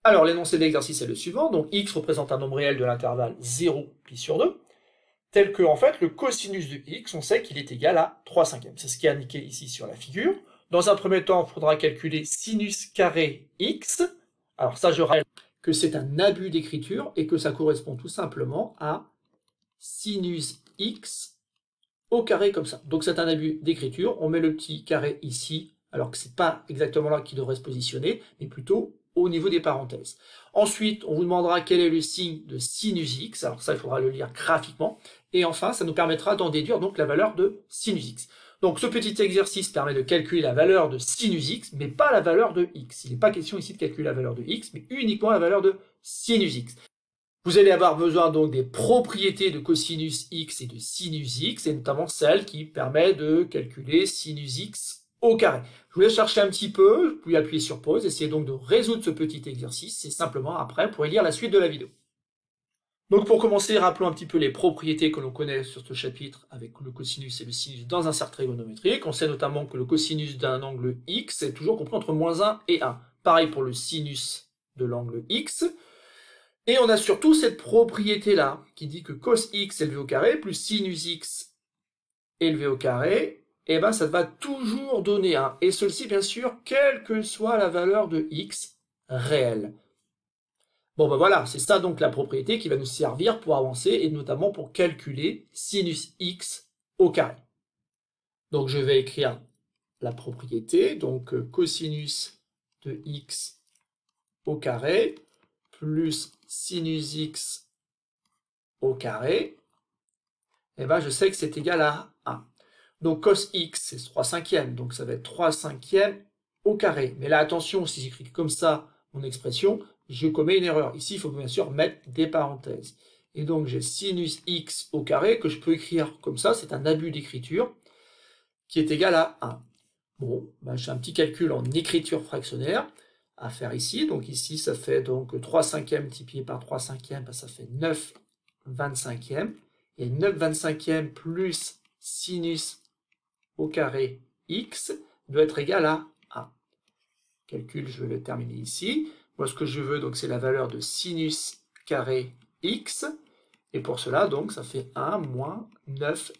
Alors, l'énoncé de l'exercice est le suivant. Donc, x représente un nombre réel de l'intervalle 0 pi sur 2, tel que, en fait, le cosinus de x, on sait qu'il est égal à 3 cinquièmes. C'est ce qui est indiqué ici sur la figure. Dans un premier temps, il faudra calculer sinus carré x. Alors ça, je rappelle que c'est un abus d'écriture et que ça correspond tout simplement à sinus x au carré comme ça. Donc c'est un abus d'écriture. On met le petit carré ici, alors que c'est pas exactement là qu'il devrait se positionner, mais plutôt au niveau des parenthèses. Ensuite, on vous demandera quel est le signe de sinus x. Alors ça, il faudra le lire graphiquement. Et enfin, ça nous permettra d'en déduire donc la valeur de sinus x. Donc ce petit exercice permet de calculer la valeur de sinus x, mais pas la valeur de x. Il n'est pas question ici de calculer la valeur de x, mais uniquement la valeur de sinus x. Vous allez avoir besoin donc des propriétés de cosinus x et de sinus x, et notamment celle qui permet de calculer sinus x au carré. Je vous laisse chercher un petit peu, vous pouvez appuyer sur pause, essayez donc de résoudre ce petit exercice, c'est simplement après, vous pourrez lire la suite de la vidéo. Donc pour commencer, rappelons un petit peu les propriétés que l'on connaît sur ce chapitre avec le cosinus et le sinus dans un cercle trigonométrique. On sait notamment que le cosinus d'un angle x est toujours compris entre -1 et 1. Pareil pour le sinus de l'angle x. Et on a surtout cette propriété-là, qui dit que cos x élevé au carré plus sinus x élevé au carré, et ben ça va toujours donner 1. Et ceci, bien sûr, quelle que soit la valeur de x réelle. Bon ben voilà, c'est ça donc la propriété qui va nous servir pour avancer, et notamment pour calculer sinus x au carré. Donc je vais écrire la propriété, donc cosinus de x au carré, plus sinus x au carré, et ben je sais que c'est égal à 1. Donc cos x, c'est 3 cinquièmes, donc ça va être 3 cinquièmes au carré. Mais là, attention, si j'écris comme ça mon expression, je commets une erreur. Ici, il faut bien sûr mettre des parenthèses. Et donc j'ai sinus x au carré, que je peux écrire comme ça, c'est un abus d'écriture, qui est égal à 1. Bon, ben, j'ai un petit calcul en écriture fractionnaire à faire ici. Donc ici, ça fait donc 3 cinquièmes multiplié par 3 cinquièmes, ben, ça fait 9 25e. Et 9 25e plus sinus au carré x doit être égal à 1. Calcul, je vais le terminer ici. Moi, ce que je veux, donc, c'est la valeur de sinus carré x. Et pour cela, donc, ça fait 1 moins 9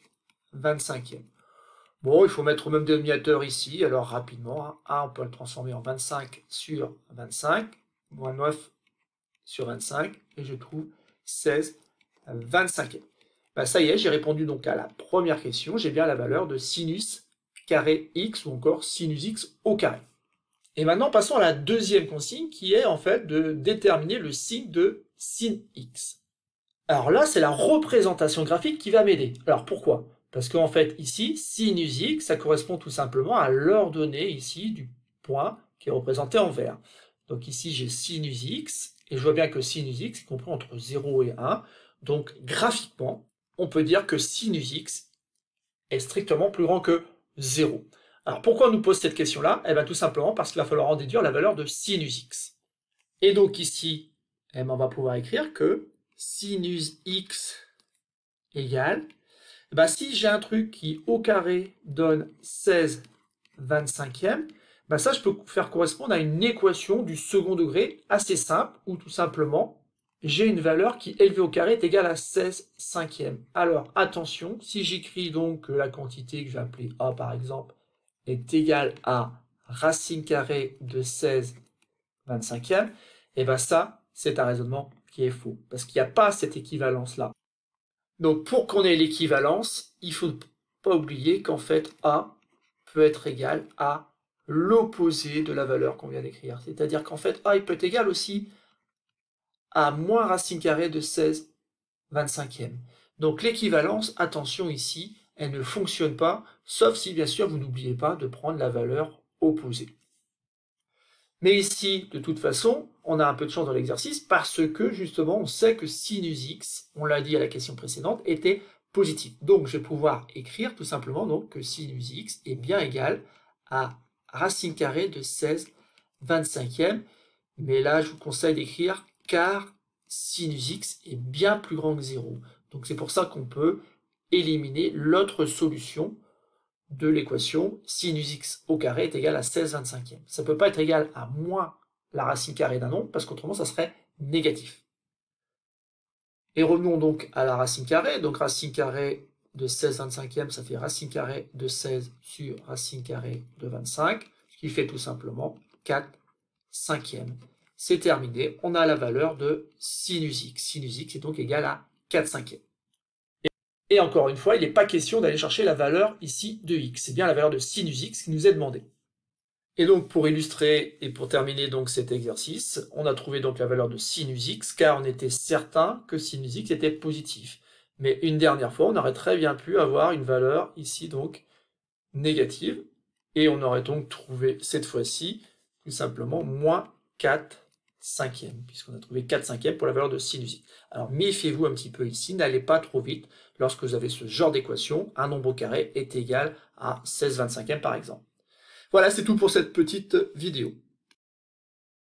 25e. Bon, il faut mettre au même dénominateur ici, alors rapidement, 1, on peut le transformer en 25 sur 25, moins 9 sur 25, et je trouve 16 25e. Ben, ça y est, j'ai répondu donc à la première question, j'ai bien la valeur de sinus carré x, ou encore sinus x au carré. Et maintenant, passons à la deuxième consigne, qui est en fait de déterminer le signe de sin x. Alors là, c'est la représentation graphique qui va m'aider. Alors pourquoi ? Parce qu'en fait, ici, sinus x, ça correspond tout simplement à l'ordonnée ici du point qui est représenté en vert. Donc ici, j'ai sinus x, et je vois bien que sinus x est compris entre 0 et 1. Donc graphiquement, on peut dire que sinus x est strictement plus grand que 0. Alors pourquoi on nous pose cette question-là? Eh bien tout simplement parce qu'il va falloir en déduire la valeur de sinus x. Et donc ici, eh bien, on va pouvoir écrire que sinus x égale, bah, si j'ai un truc qui au carré donne 16 25e, bah ça je peux faire correspondre à une équation du second degré assez simple, où tout simplement j'ai une valeur qui élevée au carré est égale à 16 cinquièmes. Alors attention, si j'écris donc que la quantité que je vais appeler A par exemple est égale à racine carrée de 16 25e, et bien ça c'est un raisonnement qui est faux, parce qu'il n'y a pas cette équivalence-là. Donc pour qu'on ait l'équivalence, il ne faut pas oublier qu'en fait A peut être égal à l'opposé de la valeur qu'on vient d'écrire. C'est-à-dire qu'en fait A il peut être égal aussi à moins racine carrée de 16 25e. Donc l'équivalence, attention ici, elle ne fonctionne pas, sauf si bien sûr vous n'oubliez pas de prendre la valeur opposée. Mais ici, de toute façon, on a un peu de chance dans l'exercice parce que justement, on sait que sinus x, on l'a dit à la question précédente, était positif. Donc, je vais pouvoir écrire tout simplement donc, que sinus x est bien égal à racine carrée de 16 25e. Mais là, je vous conseille d'écrire car sinus x est bien plus grand que 0. Donc, c'est pour ça qu'on peut éliminer l'autre solution de l'équation sinus x au carré est égal à 16 25e. Ça ne peut pas être égal à moins la racine carrée d'un nombre, parce qu'autrement ça serait négatif. Et revenons donc à la racine carrée. Donc racine carrée de 16 25e, ça fait racine carrée de 16 sur racine carrée de 25, ce qui fait tout simplement 4 cinquièmes. C'est terminé, on a la valeur de sinus x. Sinus x est donc égal à 4 cinquièmes. Et encore une fois, il n'est pas question d'aller chercher la valeur ici de x, c'est bien la valeur de sinus x qui nous est demandée. Et donc pour illustrer et pour terminer donc cet exercice, on a trouvé donc la valeur de sinus x car on était certain que sinus x était positif. Mais une dernière fois, on aurait très bien pu avoir une valeur ici donc négative et on aurait donc trouvé cette fois-ci tout simplement moins 4 cinquièmes, puisqu'on a trouvé 4 cinquièmes pour la valeur de sinus x. Alors méfiez-vous un petit peu ici, n'allez pas trop vite. Lorsque vous avez ce genre d'équation, un nombre carré est égal à 16 25e par exemple. Voilà, c'est tout pour cette petite vidéo.